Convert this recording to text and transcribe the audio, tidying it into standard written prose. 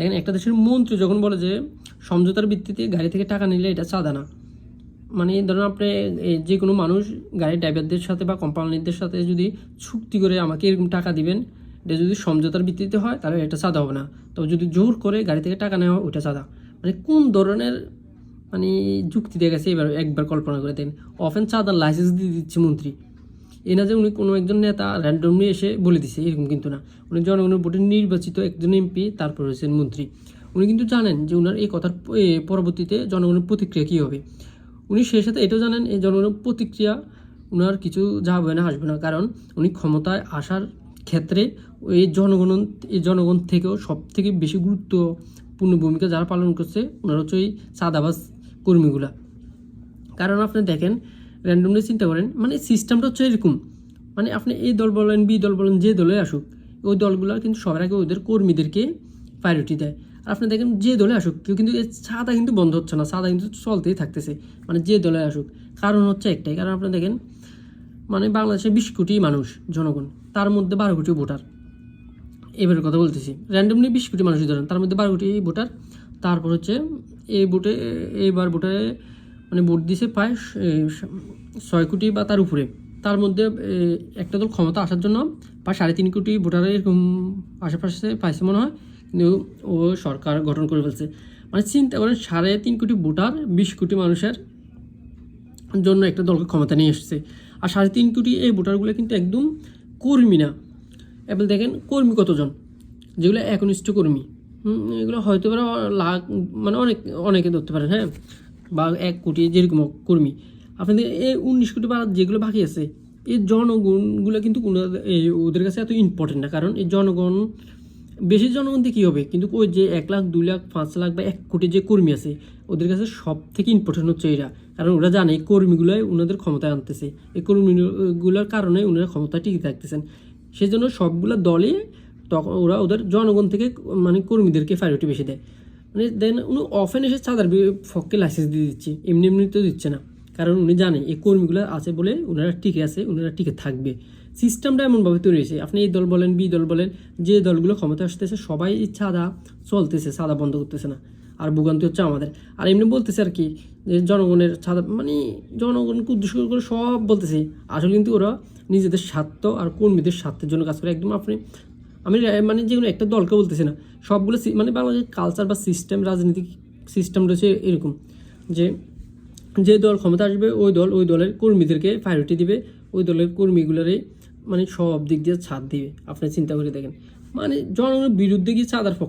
দেখেন একটা দেশের মন্ত্রী যখন বলে যে সমঝোতার ভিত্তিতে গাড়ি থেকে টাকা নিলে এটা চাঁদা না, মানে ধরুন আপনি যে কোনো মানুষ গাড়ির ড্রাইভারদের সাথে বা কোম্পানিদের সাথে যদি চুক্তি করে আমাকে এরকম টাকা দিবেন, এটা যদি সমঝোতার ভিত্তিতে হয় তাহলে এটা চাঁদা হবে না। তবে যদি জোর করে গাড়ি থেকে টাকা নেওয়া হয় ওইটা চাঁদা। মানে কোন ধরনের মানে যুক্তি দিয়ে গেছে এবার একবার কল্পনা করে দেন। অফেন চাঁদার লাইসেন্স দিয়ে দিচ্ছে মন্ত্রী, এ না যে উনি কোনো একজন নেতা র্যান্ডমলি এসে বলে দিছে এরকম কিন্তু না। উনি জনগণের ভোটে নির্বাচিত একজন এমপি, তারপর হয়েছেন মন্ত্রী। উনি কিন্তু জানেন যে উনার এই কথার পরবর্তীতে জনগণের প্রতিক্রিয়া কী হবে। উনি সেই সাথে এটাও জানেন এই জনগণের প্রতিক্রিয়া উনার কিছু যাবে না আসবে না, কারণ উনি ক্ষমতায় আসার ক্ষেত্রে এই জনগণ থেকেও সব থেকে বেশি গুরুত্বপূর্ণ ভূমিকা যারা পালন করছে ওনারা হচ্ছে ওই চাঁদাবাজ কর্মীগুলা। কারণ আপনি দেখেন র্যান্ডমলি চিন্তা করেন, মানে সিস্টেমটা হচ্ছে এরকম, মানে আপনি এই দল বলেন বি দল বলেন যে দলে আসুক, ওই দলগুলো কিন্তু সবার আগে ওদের কর্মীদেরকে প্রায়োরিটি দেয়। আর আপনি দেখেন যে দলে আসুক কেউ কিন্তু এই চাঁদা কিন্তু বন্ধ হচ্ছে না, চাঁদা কিন্তু চলতেই থাকতেছে, মানে যে দলে আসুক। কারণ হচ্ছে একটাই, কারণ আপনি দেখেন মানে বাংলাদেশে 20 কোটি মানুষ জনগণ, তার মধ্যে 12 কোটি ভোটার। এবারের কথা বলতেছি, র্যান্ডমলি 20 কোটি মানুষ ধরেন, তার মধ্যে 12 কোটি ভোটার। তারপর হচ্ছে এইবার ভোটে মানে ভোট দিছে প্রায় 6 কোটি বা তার উপরে। তার মধ্যে একটা দল ক্ষমতা আসার জন্য প্রায় 3.5 কোটি ভোটার এরকম আশেপাশে পাইছে মনে হয়, কিন্তু ও সরকার গঠন করে ফেলছে। মানে চিন্তা করেন 3.5 কোটি ভোটার 20 কোটি মানুষের জন্য একটা দলকে ক্ষমতা নিয়ে এসেছে। আর 3.5 কোটি এই ভোটারগুলো কিন্তু একদম কর্মী না। এবার দেখেন কর্মী কতজন, যেগুলো একনিষ্ঠ কর্মী, এগুলো হয়তো লাখ মানে অনেকে ধরতে পারেন, হ্যাঁ, বা 1 কোটি যেরকম কর্মী। আপনাদের এই 19 কোটি বা যেগুলো বাকি আছে, এই জনগণগুলো কিন্তু ওদের কাছে এত ইম্পর্টেন্ট না। কারণ এই জনগণ বেশি জনগণ দিয়ে কী হবে, কিন্তু ওই যে 1 লাখ 2 লাখ 5 লাখ বা 1 কোটি যে কর্মী আছে ওদের কাছে সব থেকে ইম্পর্টেন্ট হচ্ছে এরা। কারণ ওরা জানে এই কর্মীগুলোই ওনাদের ক্ষমতায় আনতেছে, এই কর্মীগুলোর কারণে ওনারা ক্ষমতায় টিকে থাকতেছেন। সেই জন্য সবগুলো দলে তখন ওদের জনগণ থেকে মানে কর্মীদেরকে প্রায়োরিটি বেশি দেয়। মানে দেন উনি অফেন এসে চাঁদার পক্ষে লাইসেন্স দিয়ে দিচ্ছে, এমনি তো দিচ্ছে না। কারণ উনি জানে এই কর্মীগুলো আছে বলে ওনারা টিকে আছে, ওনারা টিকে থাকবে। সিস্টেমটা এমনভাবে তৈরি হয়েছে, আপনি এই দল বলেন বি দল বলেন, যে দলগুলো ক্ষমতা আসতেছে সবাই চাঁদা চলতেছে, চাঁদা বন্ধ করতেছে না। আর ভোগান্তি হচ্ছে আমাদের। আর এমনি বলতেছে আর কি যে জনগণের চাঁদা, মানে জনগণকে উদ্দেশ্য করে সব বলতেছে, আসলে কিন্তু ওরা নিজেদের স্বার্থ আর কর্মীদের স্বার্থের জন্য কাজ করে। একদম আমি মানে যেগুলো একটা দলকে বলতেছি না, সবগুলো মানে বাংলাদেশের কালচার বা সিস্টেম, রাজনৈতিক সিস্টেম রয়েছে এরকম যে যে দল ক্ষমতা আসবে ওই দলের কর্মীদেরকে প্রায়োরিটি দিবে, ওই দলের কর্মীগুলোরে মানে সব দিক দিয়ে ছাড় দিবে। আপনি চিন্তা করে দেখেন, মানে জনগণের বিরুদ্ধে গিয়ে চাঁদার